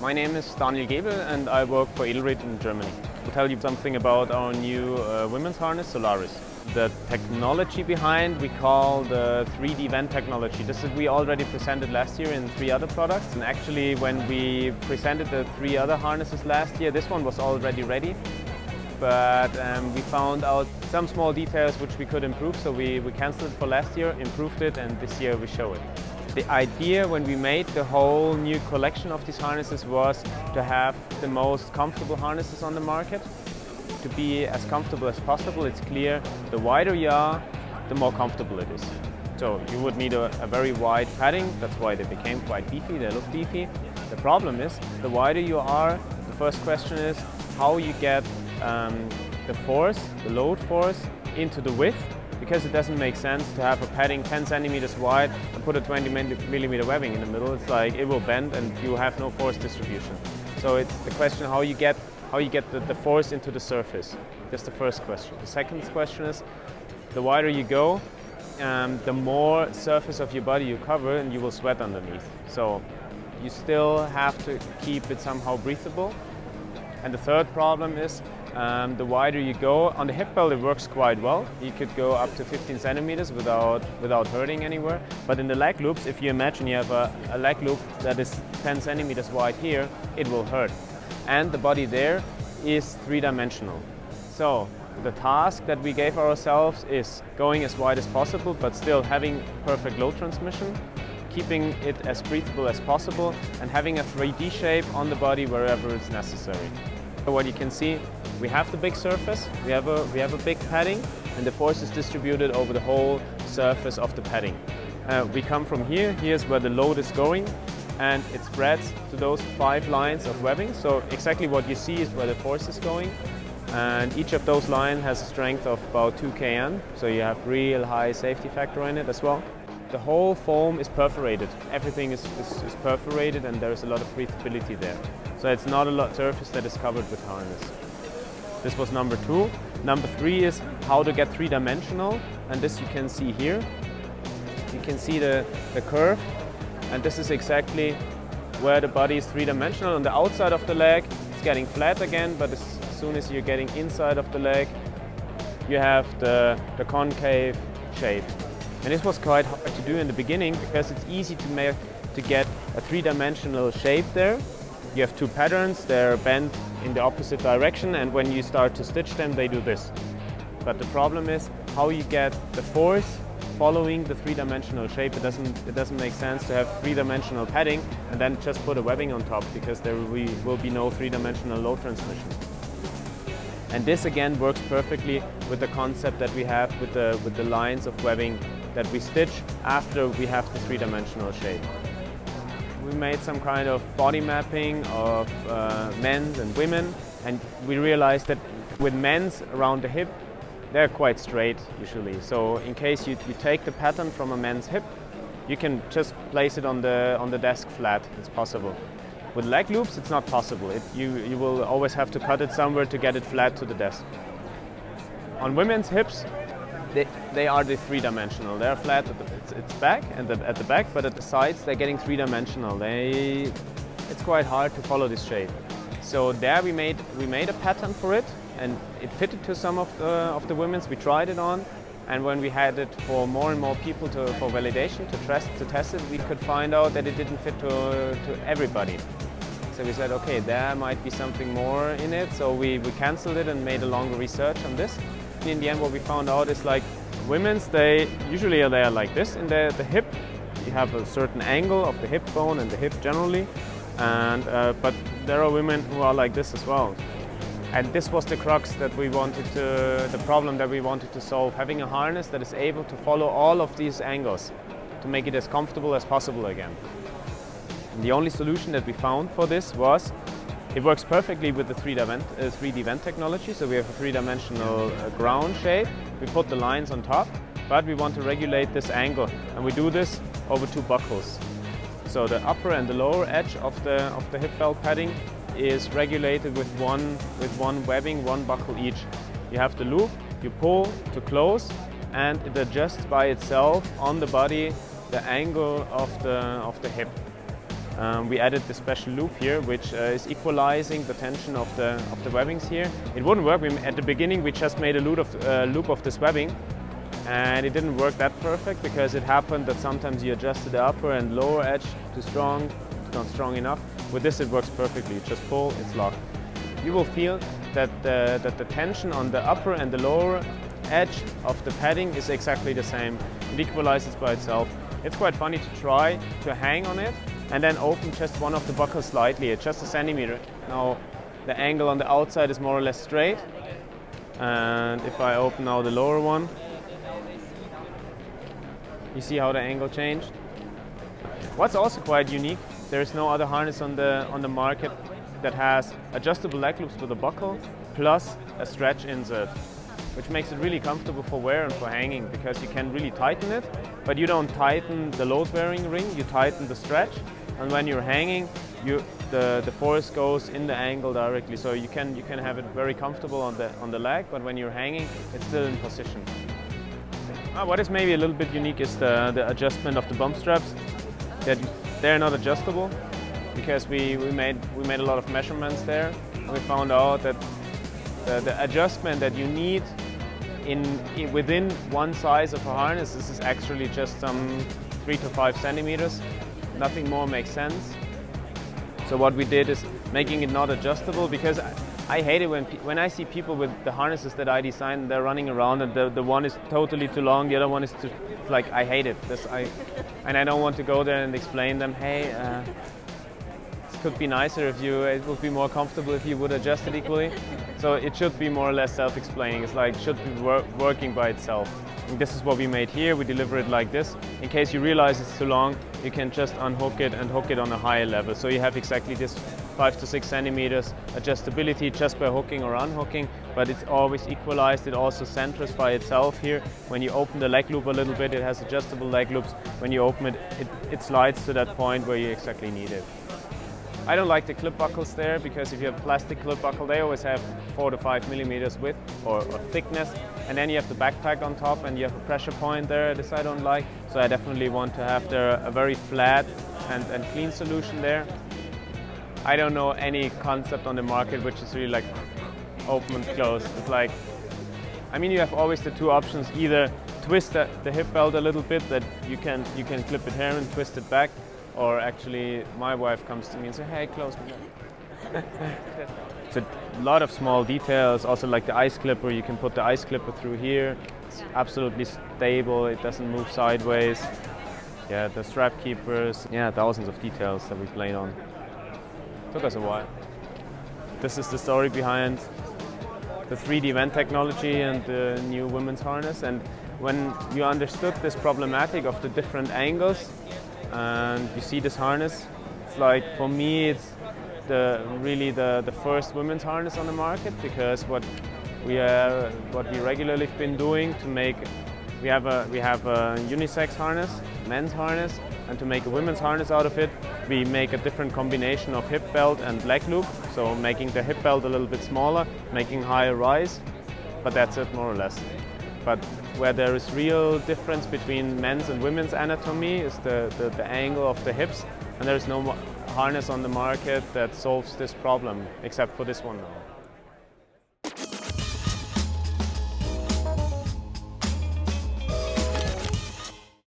My name is Daniel Gebel and I work for Edelrid in Germany. I'll tell you something about our new women's harness, Solaris. The technology behind we call the 3D vent technology. We already presented last year in 3 other products, and actually when we presented the 3 other harnesses last year, this one was already ready. But we found out some small details which we could improve, so we cancelled it for last year, improved it, and this year we show it. The idea when we made the whole new collection of these harnesses was to have the most comfortable harnesses on the market, to be as comfortable as possible. It's clear the wider you are, the more comfortable it is. So you would need a very wide padding, that's why they became quite beefy, they look beefy. The problem is, the wider you are, the first question is how you get the force, the load force, into the width, because it doesn't make sense to have a padding 10 centimeters wide and put a 20 millimeter webbing in the middle. It's like it will bend and you have no force distribution. So it's the question how you get the force into the surface. That's the first question. The second question is, the wider you go, the more surface of your body you cover and you will sweat underneath. So you still have to keep it somehow breathable. And the third problem is, the wider you go, on the hip belt it works quite well. You could go up to 15 centimeters without hurting anywhere. But in the leg loops, if you imagine you have a leg loop that is 10 centimeters wide here, it will hurt. And the body there is 3-dimensional. So the task that we gave ourselves is going as wide as possible, but still having perfect load transmission, keeping it as breathable as possible, and having a 3D shape on the body wherever it's necessary. So what you can see, we have the big surface, we have a big padding, and the force is distributed over the whole surface of the padding. We come from here, here's where the load is going, and it spreads to those 5 lines of webbing. So exactly what you see is where the force is going, and each of those lines has a strength of about 2 kN, so you have real high safety factor in it as well. The whole foam is perforated. Everything is perforated and there is a lot of breathability there. So it's not a lot of surface that is covered with harness. This was number 2. Number 3 is how to get 3-dimensional, and this you can see here. You can see the curve, and this is exactly where the body is 3-dimensional. On the outside of the leg it's getting flat again, but as soon as you're getting inside of the leg you have the concave shape. And this was quite hard to do in the beginning because it's easy to get a 3-dimensional shape there. You have 2 patterns, they're bent in the opposite direction, and when you start to stitch them they do this. But the problem is how you get the force following the 3-dimensional shape. It doesn't make sense to have 3-dimensional padding and then just put a webbing on top, because there will be no 3-dimensional load transmission. And this again works perfectly with the concept that we have with the lines of webbing that we stitch after we have the 3-dimensional shape. We made some kind of body mapping of men's and women, and we realized that with men's around the hip, they're quite straight usually. So in case you take the pattern from a men's hip, you can just place it on the desk flat, it's possible. With leg loops, it's not possible. You will always have to cut it somewhere to get it flat to the desk. On women's hips, they are the 3-dimensional. They're flat at its back and at the back, but at the sides they're getting 3-dimensional. It's quite hard to follow this shape. So there we made a pattern for it, and it fitted to some of the women's. We tried it on, and when we had it for more and more people for validation to test it, we could find out that it didn't fit to everybody. So we said, okay, there might be something more in it. So we cancelled it and made a longer research on this. In the end, what we found out is like women's, they usually are there like this in the hip. You have a certain angle of the hip bone and the hip generally, and but there are women who are like this as well. And this was the crux that the problem that we wanted to solve, having a harness that is able to follow all of these angles to make it as comfortable as possible again. And the only solution that we found for this was, it works perfectly with the 3D vent technology, so we have a 3-dimensional ground shape. We put the lines on top, but we want to regulate this angle, and we do this over 2 buckles. So the upper and the lower edge of the hip belt padding is regulated with one webbing, 1 buckle each. You have the loop, you pull to close, and it adjusts by itself on the body the angle of the hip. we added the special loop here, which is equalizing the tension of the webbings here. It wouldn't work. At the beginning, we just made a loop of this webbing, and it didn't work that perfect because it happened that sometimes you adjusted the upper and lower edge too strong, not strong enough. With this, it works perfectly. You just pull, it's locked. You will feel that the tension on the upper and the lower edge of the padding is exactly the same. It equalizes by itself. It's quite funny to try to hang on it and then open just one of the buckles slightly, at just a centimeter. Now the angle on the outside is more or less straight. And if I open now the lower one, you see how the angle changed. What's also quite unique, there is no other harness on the market that has adjustable leg loops for the buckle plus a stretch insert, which makes it really comfortable for wear and for hanging, because you can really tighten it, but you don't tighten the load-bearing ring, you tighten the stretch, and when you're hanging, the force goes in the angle directly, so you can have it very comfortable on the leg, but when you're hanging, it's still in position. What is maybe a little bit unique is the adjustment of the bump straps. That they're not adjustable, because we made a lot of measurements there, and we found out that the adjustment that you need within one size of a harness, this is actually just some 3 to 5 centimeters. Nothing more makes sense. So what we did is making it not adjustable, because I hate it when I see people with the harnesses that I designed, they're running around and the one is totally too long, the other one is too, like, I hate it. And I don't want to go there and explain them, hey, this could be nicer if it would be more comfortable if you would adjust it equally. So it should be more or less self-explaining. It's like, should be working by itself. And this is what we made here. We deliver it like this. In case you realize it's too long, you can just unhook it and hook it on a higher level. So you have exactly this 5 to 6 centimeters adjustability just by hooking or unhooking, but it's always equalized. It also centers by itself here. When you open the leg loop a little bit, it has adjustable leg loops. When you open it, it slides to that point where you exactly need it. I don't like the clip buckles there, because if you have a plastic clip buckle, they always have 4 to 5 millimeters width or thickness, and then you have the backpack on top and you have a pressure point there. This I don't like, so I definitely want to have there a very flat and clean solution there. I don't know any concept on the market which is really like open and close. It's like, I mean, you have always the two options: either twist the hip belt a little bit, that you can clip it here and twist it back, or actually my wife comes to me and says, hey, close me. It's a lot of small details, also like the ice clipper. You can put the ice clipper through here. It's absolutely stable, it doesn't move sideways. Yeah, the strap keepers, yeah, thousands of details that we played on. Took us a while. This is the story behind the 3D vent technology and the new women's harness. And when you understood this problematic of the different angles, and you see this harness, it's like, for me, it's really the first women's harness on the market, because what we regularly have been doing to make, we have a unisex harness, men's harness, and to make a women's harness out of it, we make a different combination of hip belt and leg loop, so making the hip belt a little bit smaller, making higher rise, but that's it more or less. But where there is real difference between men's and women's anatomy is the angle of the hips, and there is no harness on the market that solves this problem, except for this one now.